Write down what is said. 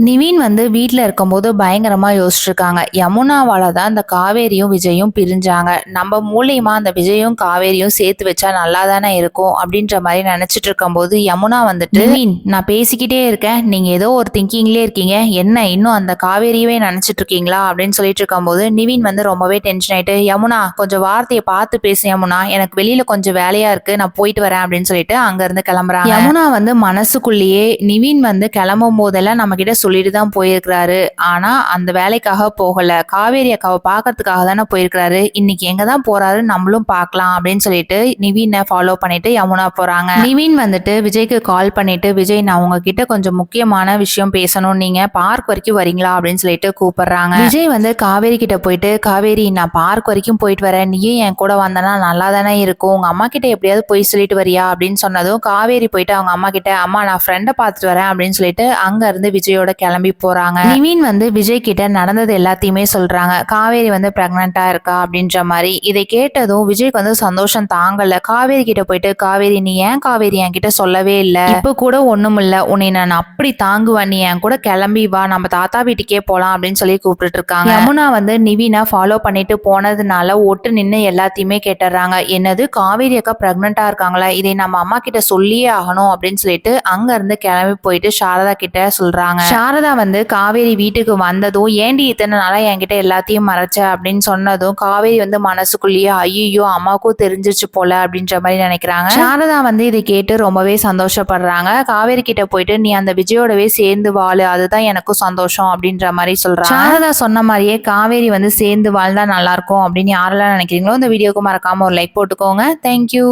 நிவின் வந்து வீட்ல இருக்கும்போது பயங்கரமா யோசிச்சிருக்காங்க. யமுனாவால தான் இந்த காவேரியும் விஜயும் பிரிஞ்சாங்க. நம்ம மூலியமா அந்த விஜயும் காவேரியும் சேர்த்து வச்சா நல்லா தானே இருக்கும் அப்படின்ற மாதிரி நினைச்சிட்டு இருக்கும்போது யமுனா வந்துட்டு, நிவின் நான் பேசிக்கிட்டே இருக்கேன், நீங்க ஏதோ ஒரு திங்கிங்லேயே இருக்கீங்க, என்ன இன்னும் அந்த காவேரியவே நினைச்சிட்டு இருக்கீங்களா அப்படின்னு சொல்லிட்டு இருக்கும்போது நிவின் வந்து ரொம்பவே டென்ஷன் ஆயிட்டு, யமுனா கொஞ்சம் வார்த்தையை பார்த்து பேசு யமுனா, எனக்கு வெளியில கொஞ்சம் வேலையா இருக்கு, நான் போயிட்டு வரேன் அப்படின்னு சொல்லிட்டு அங்க இருந்து கிளம்புறாங்க. யமுனா வந்து மனசுக்குள்ளேயே நிவின் வந்து கிளம்பும் போதெல்லாம் நம்ம கிட்ட சொல்லிட்டு தான் போயிருக்கிறாரு. ஆனா அந்த வேலைக்காக போகல, காவேரி அக்காவை பாக்கிறதுக்காக தானே போயிருக்கிறாரு. இன்னைக்கு எங்க தான் போறாரு நம்மளும் பார்க்கலாம் அப்படின்னு சொல்லிட்டு நிவினை ஃபாலோ பண்ணிட்டு யமுனா போறாங்க. நிவின் வந்துட்டு விஜய்க்கு கால் பண்ணிட்டு, விஜய் நான் உங்ககிட்ட கொஞ்சம் முக்கியமான விஷயம் பேசணும், நீங்க பார்க் வரைக்கும் வரீங்களா அப்படின்னு சொல்லிட்டு கூப்பிடுறாங்க. விஜய் வந்து காவேரி கிட்ட போயிட்டு, காவேரி நான் பார்க் வரைக்கும் போயிட்டு வரேன், நீயும் என் கூட வந்தனா நல்லா தானே இருக்கும், உங்க அம்மா கிட்ட எப்படியாவது போய் சொல்லிட்டு வரியா அப்படின்னு சொன்னதும் காவேரி போயிட்டு அவங்க அம்மா கிட்ட, அம்மா நான் ஃப்ரெண்டை பார்த்துட்டு வரேன் அப்படின்னு சொல்லிட்டு அங்க இருந்து விஜயோட கிளம்பி போறாங்க. நிவின் வந்து விஜய் கிட்ட நடந்தது எல்லாத்தையுமே சொல்றாங்க. காவேரி வந்து பிரெக்னண்டா இருக்கா அப்படின்ற மாதிரி. இதை கேட்டதும் விஜய்க்கு வந்து சந்தோஷம் தாங்கல. காவேரி கிட்ட போயிட்டு, காவேரி நீ ஏன் காவேரி என்கிட்ட சொல்லவே இல்லை, இப்ப கூட ஒண்ணும் இல்ல, உன்னை நான் அப்படி தாங்குவேன், நீ என் கூட கிளம்பி வா, நம்ம தாத்தா வீட்டுக்கே போலாம் அப்படின்னு சொல்லி கூப்பிட்டு இருக்காங்க. யமுனா வந்து நிவினை ஃபாலோ பண்ணிட்டு போனதுனால ஒட்டு நின்று எல்லாத்தையுமே கேட்டுறாங்க. என்னது காவேரி அக்கா பிரெக்னண்டா இருக்காங்களா, இதை நம்ம அம்மா கிட்ட சொல்லியே ஆகணும் அப்படின்னு சொல்லிட்டு அங்க இருந்து கிளம்பி போயிட்டு சாரதா கிட்ட சொல்றாங்க. சாரதா வந்து காவேரி வீட்டுக்கு வந்ததும், ஏண்டி இத்தனை நாளா என்கிட்ட எல்லாத்தையும் மறைச்ச அப்படின்னு சொன்னதும் காவேரி வந்து மனசுக்குள்ளேயே ஐயோ அம்மாவுக்கும் தெரிஞ்சிருச்சு போல அப்படின்ற மாதிரி நினைக்கிறாங்க. சாரதா வந்து இதை கேட்டு ரொம்பவே சந்தோஷப்படுறாங்க. காவேரி கிட்ட போயிட்டு நீ அந்த விஜயோடவே சேர்ந்து வாழு, அதுதான் எனக்கும் சந்தோஷம் அப்படின்ற மாதிரி சொல்றாங்க. சாரதா சொன்ன மாதிரியே காவேரி வந்து சேர்ந்து வாழ்ந்தா நல்லா இருக்கும் அப்படின்னு யாரெல்லாம் நினைக்கிறீங்களோ இந்த வீடியோக்கு மறக்காம ஒரு லைக் போட்டுக்கோங்க. தேங்க்யூ.